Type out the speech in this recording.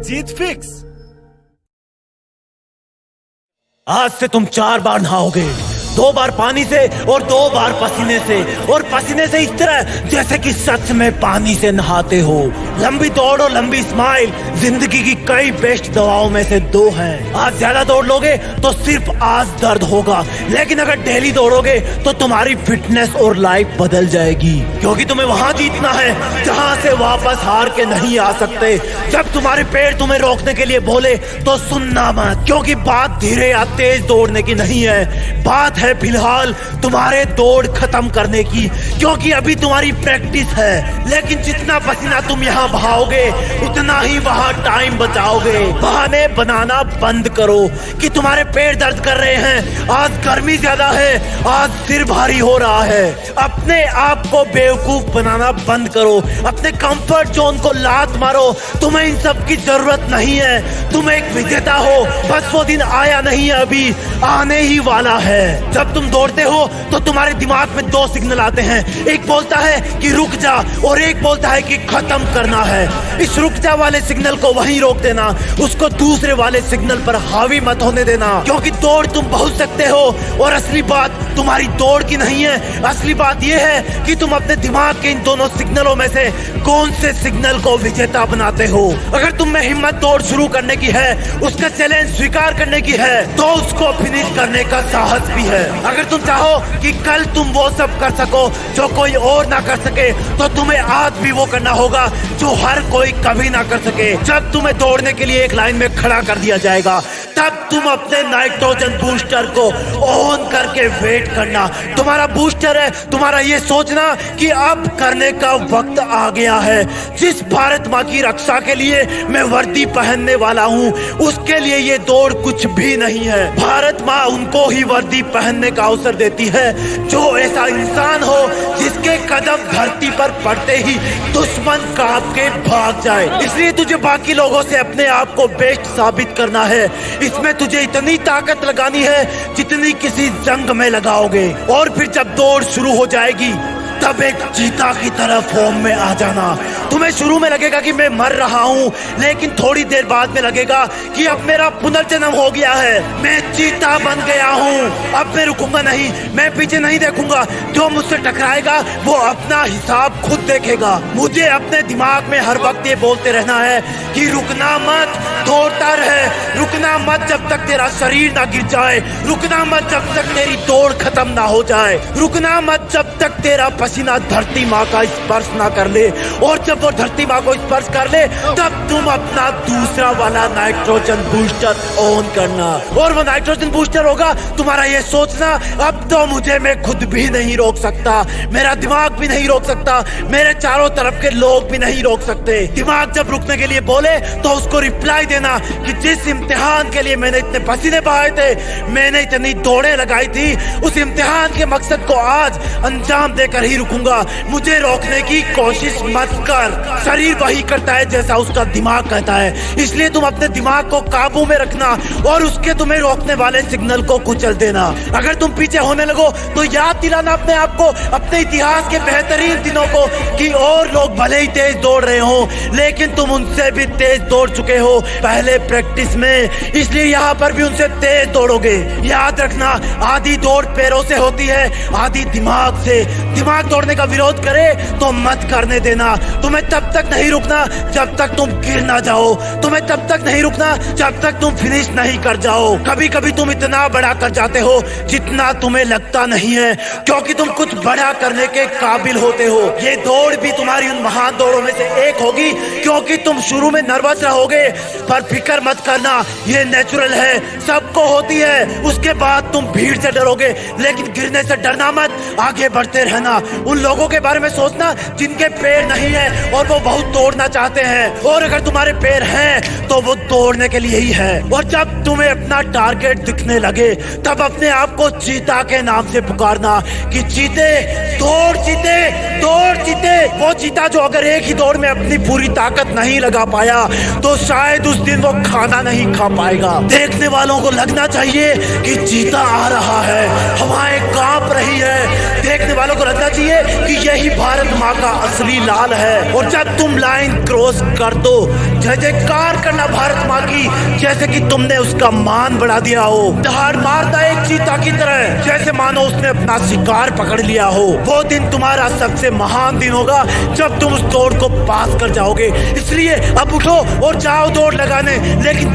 जीत fix. आज से तुम 4 बार नहाओगे, 2 बार पानी से और 2 बार पसीने से, और पसीने से इस तरह जैसे कि सच में पानी से नहाते हो। लंबी दौड़ और लंबी स्माइल जिंदगी की कई बेस्ट दवाओं में से 2 हैं। आज ज्यादा दौड़ लोगे तो सिर्फ आज दर्द होगा, लेकिन अगर डेली दौड़ोगे तो तुम्हारी फिटनेस और लाइफ बदल जाएगी, क्योंकि तुम्हें वहां जीतना है जहां से वापस हार के नहीं आ सकते। जब तुम्हारे पेड़ तुम्हें रोकने के लिए बोले तो सुनना मत, क्योंकि बात धीरे या तेज दौड़ने की नहीं है, बात है फिलहाल तुम्हारे दौड़ खत्म करने की, क्योंकि अभी तुम्हारी प्रैक्टिस है। लेकिन जितना पसीना तुम यहाँ बहाओगे उतना ही वहाँ टाइम बचाओगे। बहाने बनाना बंद करो कि तुम्हारे पेट दर्द कर रहे हैं, आज गर्मी ज्यादा है, आज सिर भारी हो रहा है। अपने आप को बेवकूफ बनाना बंद करो, अपने कंफर्ट जोन को लात मारो। तुम्हें इन सब की जरूरत नहीं है, तुम एक विजेता हो, बस वो दिन आया नहीं है, अभी आने ही वाला है। जब तुम दौड़ते हो तो तुम्हारे दिमाग में 2 सिग्नल आते हैं, एक बोलता है कि रुक जा और एक बोलता है कि खत्म करना है। इस रुक जा वाले सिग्नल को वहीं रोक देना, उसको दूसरे वाले सिग्नल पर हावी मत होने देना, क्योंकि दौड़ तुम बहुत सकते हो। और असली बात तुम्हारी दौड़ की नहीं है, असली बात यह है कि तुम अपने दिमाग के इन दोनों सिग्नलों में से कौन से सिग्नल को विजेता बनाते हो। अगर तुम में हिम्मत दौड़ शुरू करने की है, उसका चैलेंज स्वीकार करने की है, तो उसको फिनिश करने का साहस भी है। अगर तुम चाहो कि कल तुम वो सब कर सको जो कोई और ना कर सके, तो तुम्हें आज भी वो करना होगा जो हर कोई कभी ना कर सके। जब तुम्हें दौड़ने के लिए एक लाइन में खड़ा कर दिया जाएगा, तब तुम अपने नाइट्रोजन बूस्टर को ऑन करके वेट करना। तुम्हारा बूस्टर है तुम्हारा ये सोचना कि अब करने का वक्त आ गया है। जिस भारत माँ की रक्षा के लिए मैं वर्दी पहनने वाला हूँ, उसके लिए ये दौड़ कुछ भी नहीं है। भारत माँ उनको ही वर्दी पहनने का अवसर देती है जो ऐसा इंसान हो जिसके कदम धरती पर पड़ते ही दुश्मन कांप के भाग जाए। इसलिए तुझे बाकी लोगों से अपने आप को बेस्ट साबित करना है। इसमें तुझे इतनी ताकत लगानी है जितनी किसी जंग में लगाओगे, और फिर जब दौड़ शुरू हो जाएगी तब एक चीता की तरह फॉर्म में आ जाना। तुम्हें शुरू में लगेगा कि मैं मर रहा हूँ, लेकिन थोड़ी देर बाद में लगेगा कि अब मेरा पुनर्जन्म हो गया है, मैं चीता बन गया हूँ। अब मैं रुकूंगा नहीं, मैं पीछे नहीं देखूंगा, जो मुझसे टकराएगा वो अपना हिसाब खुद देखेगा। मुझे अपने दिमाग में हर वक्त ये बोलते रहना है कि रुकना मत, दौड़ता रहे, रुकना मत जब तक तेरा शरीर ना गिर जाए, रुकना मत जब तक तेरी दौड़ खत्म ना हो जाए, रुकना मत जब तक तेरा पसीना धरती माँ का स्पर्श ना कर ले। और जब वो धरती माँ को स्पर्श कर ले, तब तुम अपना दूसरा वाला नाइट्रोजन बूस्टर ऑन करना। और वो नाइट्रोजन बूस्टर होगा तुम्हारा ये सोचना, अब तो मुझे मैं खुद भी नहीं रोक सकता, मेरा दिमाग भी नहीं रोक सकता, मेरे चारों तरफ के लोग भी नहीं रोक सकते। दिमाग जब रुकने के लिए बोले तो उसको रिप्लाई देना कि जिस इम्तिहान के लिए मैंने इतने पसीने बहाए थे, मैंने इतनी दौड़ें लगाई थी, उस इम्तिहान के मकसद को आज अंजाम देकर ही रुकूंगा। मुझे रोकने की कोशिश मत कर। शरीर वही करता है जैसा उसका दिमाग कहता है, इसलिए तुम अपने दिमाग को काबू में रखना और उसके तुम्हें रोकने वाले सिग्नल को कुचल देना। अगर तुम पीछे होने लगो तो याद दिलाना अपने आप को, अपने इतिहास के बेहतरीन दिनों को, कि और लोग भले ही तेज दौड़ रहे हो, लेकिन तुम उनसे भी तेज दौड़ चुके हो पहले प्रैक्टिस में, इसलिए यहाँ पर भी उनसे तेज दौड़ोगे। याद रखना, आधी दौड़ पैरों से होती है, आधी दिमाग से। दिमाग दौड़ने का विरोध करे तो मत करने देना। तुम्हें तब तक नहीं रुकना जब तक तुम गिर ना जाओ, तुम्हें तब तक नहीं रुकना जब तक तुम फिनिश नहीं कर जाओ। कभी कभी तुम इतना बड़ा कर जाते हो जितना तुम्हें लगता नहीं है, क्योंकि तुम कुछ बड़ा करने के काबिल होते हो। ये दौड़ भी तुम्हारी उन महान दौड़ों में से एक होगी, क्योंकि तुम शुरू में नर्वस रहोगे, पर फिक्र मत करना, ये नेचुरल है, सबको होती है। उसके बाद तुम भीड़ से डरोगे, लेकिन गिरने से डरना मत, आगे बढ़ते रहना। उन लोगों के बारे में सोचना जिनके पैर नहीं है और वो बहुत दौड़ना चाहते हैं, और अगर तुम्हारे पैर हैं तो वो दौड़ने के लिए ही है। और जब तुम्हें अपना टारगेट दिखने लगे, तब अपने आप सबको चीता के नाम से पुकारना कि चीते दौड़, चीते दौड़, चीते। वो चीता जो अगर एक ही दौड़ में अपनी पूरी ताकत नहीं लगा पाया तो शायद उस दिन वो खाना नहीं खा पाएगा। देखने वालों को लगना चाहिए कि चीता आ रहा है, हवाएं कांप रही है। देखने वालों को लगना चाहिए कि यही भारत माँ का असली लाल है। और जब तुम लाइन क्रॉस कर दो, जय जयकार करना भारत माँ की, जैसे कि तुमने उसका मान बढ़ा दिया हो। दहाड़ मारता एक चीता की तरह, जैसे मानो उसने अपना शिकार पकड़ लिया हो। वो दिन तुम्हारा सबसे महान दिन होगा जब तुम उस दौड़ को पास कर जाओगे। इसलिए अब उठो और जाओ दौड़ लगाने, लेकिन